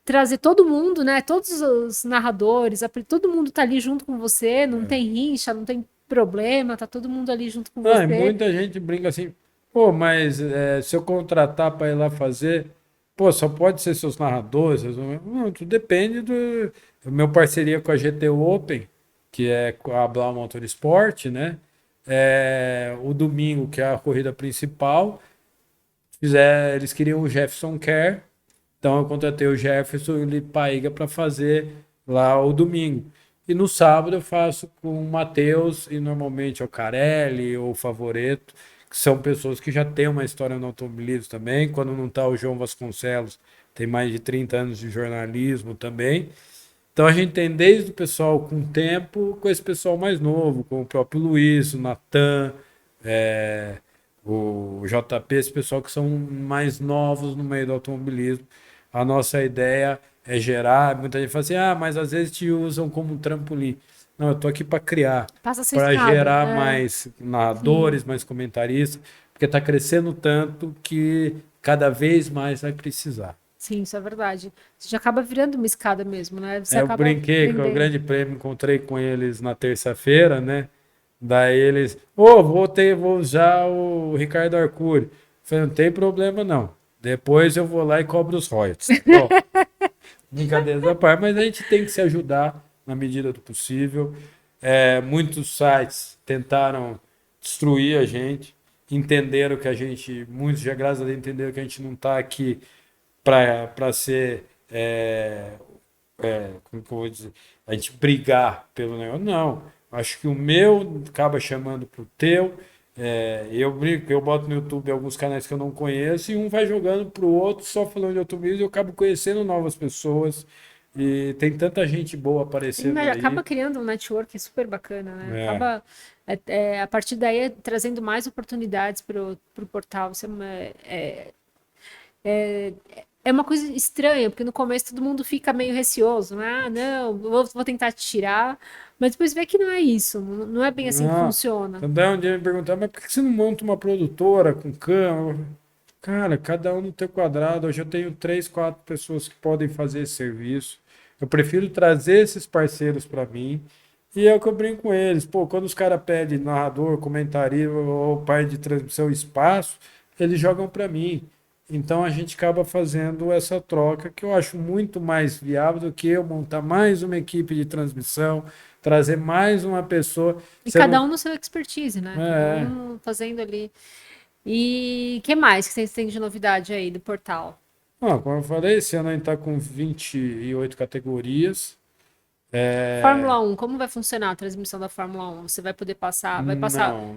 trazer todo mundo, né? Todos os narradores, todo mundo tá ali junto com você, não tem rincha, não tem problema, tá todo mundo ali junto com Ah, e você. muita gente brinca assim, pô, mas se eu contratar para ir lá fazer, pô, só pode ser seus narradores. Não, tudo depende do meu parceria com a GT Open, que é com a Blau Motorsport, né? O domingo, que é a corrida principal, eles queriam o Jefferson Kerr, então eu contratei o Jefferson e o Lipe Paiga para fazer lá o domingo. E no sábado eu faço com o Matheus e normalmente é o Carelli ou o Favoreto, que são pessoas que já têm uma história no automobilismo também. Quando não está o João Vasconcelos, tem mais de 30 anos de jornalismo também. Então a gente tem desde o pessoal com tempo, com esse pessoal mais novo, com o próprio Luiz, o Natan, é, o JP, esse pessoal que são mais novos no meio do automobilismo. A nossa ideia é gerar. Muita gente fala assim: ah, mas às vezes te usam como um trampolim. Não, eu tô aqui para criar, Passa a ser para estrada. gerar mais Sim, narradores, mais comentaristas, porque está crescendo tanto que cada vez mais vai precisar. sim, isso é verdade. Você já acaba virando uma escada mesmo, né? Você Eu acaba brinquei com o aprendendo. Grande Prêmio, encontrei com eles na terça-feira, né? Daí eles, vou usar o Ricardo Arcuri. Falei, não tem problema não. Depois eu vou lá e cobro os royalties. Bom, brincadeira da parte, mas a gente tem que se ajudar na medida do possível. Muitos sites tentaram destruir a gente, entenderam que a gente, muitos já graças a Deus entenderam que a gente não está aqui para ser, como que eu vou dizer, a gente brigar pelo negócio. Não, acho que o meu acaba chamando pro teu. Eu brinco, eu boto no YouTube alguns canais que eu não conheço e um vai jogando pro outro, só falando de automobilismo, e eu acabo conhecendo novas pessoas. E tem tanta gente boa Sim, aparecendo mas acaba aí. criando um network super bacana, né? É, Acaba, a partir daí, trazendo mais oportunidades para o portal. Isso é uma coisa estranha, porque no começo todo mundo fica meio receoso, né? Ah, não, vou tentar te tirar, mas depois vê que não é isso, não é bem assim que não. funciona. Então, um dia me perguntar, mas por que você não monta uma produtora com câmera? Cara, cada um no teu quadrado. Hoje eu tenho 3, 4 pessoas que podem fazer esse serviço. Eu prefiro trazer esses parceiros para mim. E é o que eu brinco com eles. Pô, quando os caras pedem narrador, comentarista ou pai de transmissão espaço, eles jogam para mim. Então a gente acaba fazendo essa troca que eu acho muito mais viável do que eu montar mais uma equipe de transmissão, trazer mais uma pessoa. E Você cada não. um no seu expertise, né? Cada É. um fazendo ali. E que mais que vocês têm de novidade aí do portal? Como eu falei, esse ano a gente está com 28 categorias. Fórmula 1, como vai funcionar a transmissão da Fórmula 1? Você vai poder passar, Não,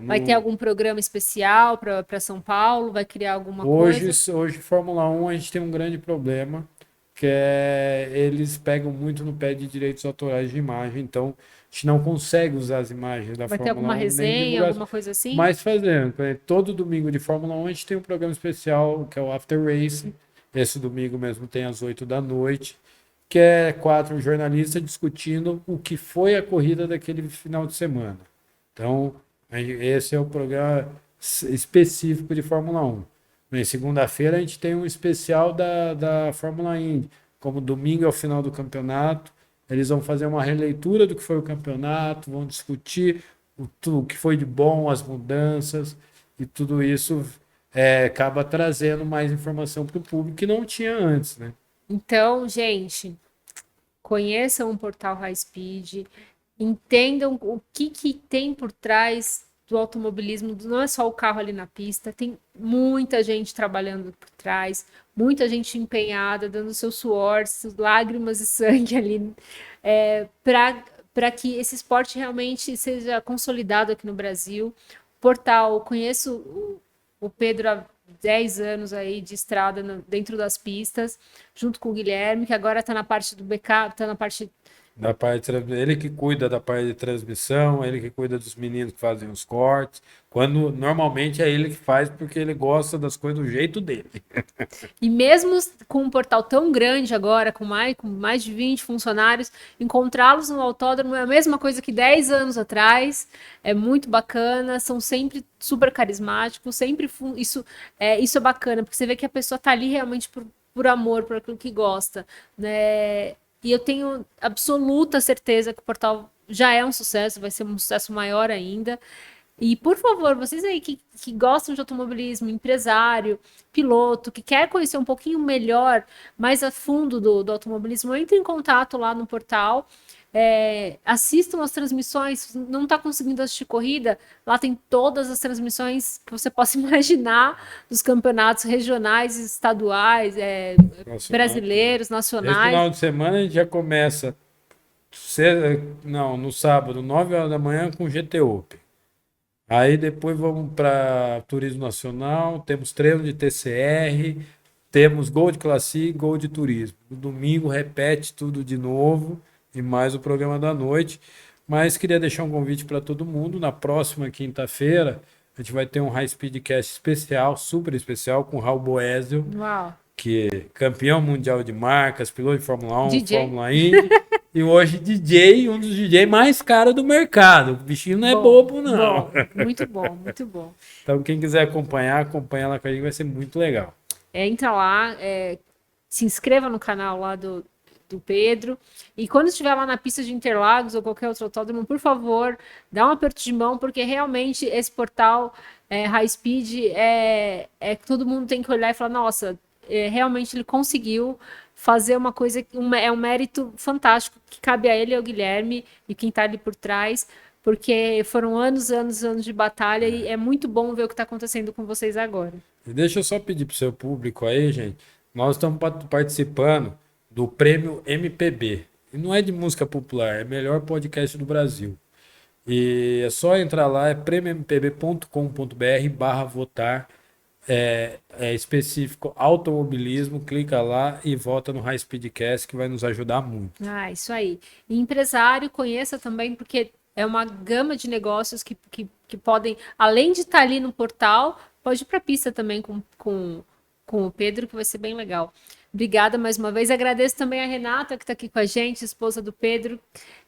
vai ter não. algum programa especial para São Paulo? Vai criar alguma Hoje, coisa? hoje, Fórmula 1, a gente tem um grande problema, que é eles pegam muito no pé de direitos autorais de imagem, então a gente não consegue usar as imagens da Vai ter Fórmula alguma 1 nem resenha, divulgar, alguma coisa assim? mas fazendo. Por exemplo, todo domingo de Fórmula 1 a gente tem um programa especial que é o After Racing. Esse domingo mesmo tem às 8 da noite, que é 4 jornalistas discutindo o que foi a corrida daquele final de semana. Então, esse é o programa específico de Fórmula 1. Em segunda-feira a gente tem um especial da Fórmula Indy. Como domingo é o final do campeonato, eles vão fazer uma releitura do que foi o campeonato, vão discutir o que foi de bom, as mudanças, e tudo isso acaba trazendo mais informação para o público que não tinha antes, né? Então, gente, conheçam o portal High Speed, entendam o que tem por trás do automobilismo, não é só o carro ali na pista, tem muita gente trabalhando por trás, muita gente empenhada, dando seu suor, suas lágrimas e sangue ali, para que esse esporte realmente seja consolidado aqui no Brasil. Portal, conheço o Pedro há 10 anos aí de estrada dentro das pistas, junto com o Guilherme, que agora está na parte do backup, está na parte. Ele que cuida da parte de transmissão, ele que cuida dos meninos que fazem os cortes. Quando normalmente é ele que faz porque ele gosta das coisas do jeito dele. E mesmo com um portal tão grande agora, com mais de 20 funcionários, encontrá-los no autódromo é a mesma coisa que 10 anos atrás. É muito bacana, são sempre super carismáticos, isso é bacana, porque você vê que a pessoa está ali realmente por amor, por aquilo que gosta, né? E eu tenho absoluta certeza que o portal já é um sucesso, vai ser um sucesso maior ainda. E, por favor, vocês aí que gostam de automobilismo, empresário, piloto, que quer conhecer um pouquinho melhor, mais a fundo do automobilismo, entre em contato lá no portal, assistam as transmissões, não está conseguindo assistir corrida, lá tem todas as transmissões que você possa imaginar dos campeonatos regionais, estaduais, Nacional. brasileiros, Esse nacionais. final de semana a gente já começa, não, no sábado, 9 horas da manhã com GT Open. Aí depois vamos para Turismo Nacional, temos treino de TCR, temos Gol de Classic, Gol de Turismo. No domingo repete tudo de novo e mais o programa da noite. Mas queria deixar um convite para todo mundo. Na próxima quinta-feira, a gente vai ter um High Speedcast especial, super especial, com o Raul Boesel, Uau! que é campeão mundial de marcas, piloto de Fórmula 1, DJ? Fórmula Indy, e hoje DJ, um dos DJ mais caros do mercado. O bichinho não é Bom, bobo, não. bom, muito bom, muito bom. Então, quem quiser acompanhar, acompanha lá com a gente, vai ser muito legal. Entra lá, se inscreva no canal lá do Pedro. E quando estiver lá na pista de Interlagos ou qualquer outro autódromo, por favor, dá um aperto de mão, porque realmente esse portal High Speed que todo mundo tem que olhar e falar, nossa, realmente ele conseguiu fazer uma coisa, é um mérito fantástico que cabe a ele e ao Guilherme e quem está ali por trás, porque foram anos, anos, anos de batalha e é muito bom ver o que está acontecendo com vocês agora. E deixa eu só pedir para o seu público aí, gente, Nós estamos participando do prêmio MPB. E não é de música popular, é o melhor podcast do Brasil. E é só entrar lá, é prêmiompb.com.br/votar. É específico automobilismo, clica lá e vota no High Speedcast que vai nos ajudar muito. Ah, isso aí. E empresário, conheça também, porque é uma gama de negócios que podem, além de estar ali no portal, pode ir para a pista também com o Pedro, que vai ser bem legal. Obrigada mais uma vez. Agradeço também a Renata, que está aqui com a gente, esposa do Pedro.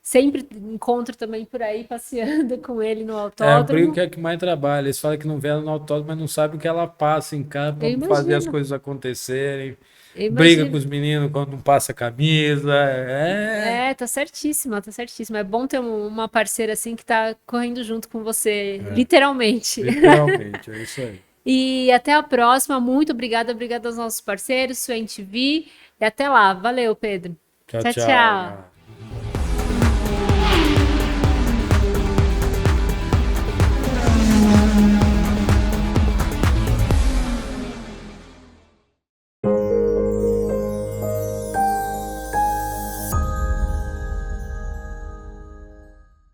Sempre encontro também por aí, passeando com ele no É, o Brigo autódromo. que é que mais trabalha. Eles falam que não vê ela no autódromo, mas não sabe o que ela passa em casa Eu para fazer as imagino, coisas acontecerem. eu Briga com imagino. os meninos quando não passa camisa. É, tá certíssima, tá certíssima. É bom ter uma parceira assim que tá correndo junto com você, literalmente. Literalmente, é isso aí. E até a próxima. Muito obrida, obrigada aos nossos parceiros, Suen TV. E até lá. Valeu, Pedro. Tchau, Tchau, tchau, tchau. galera.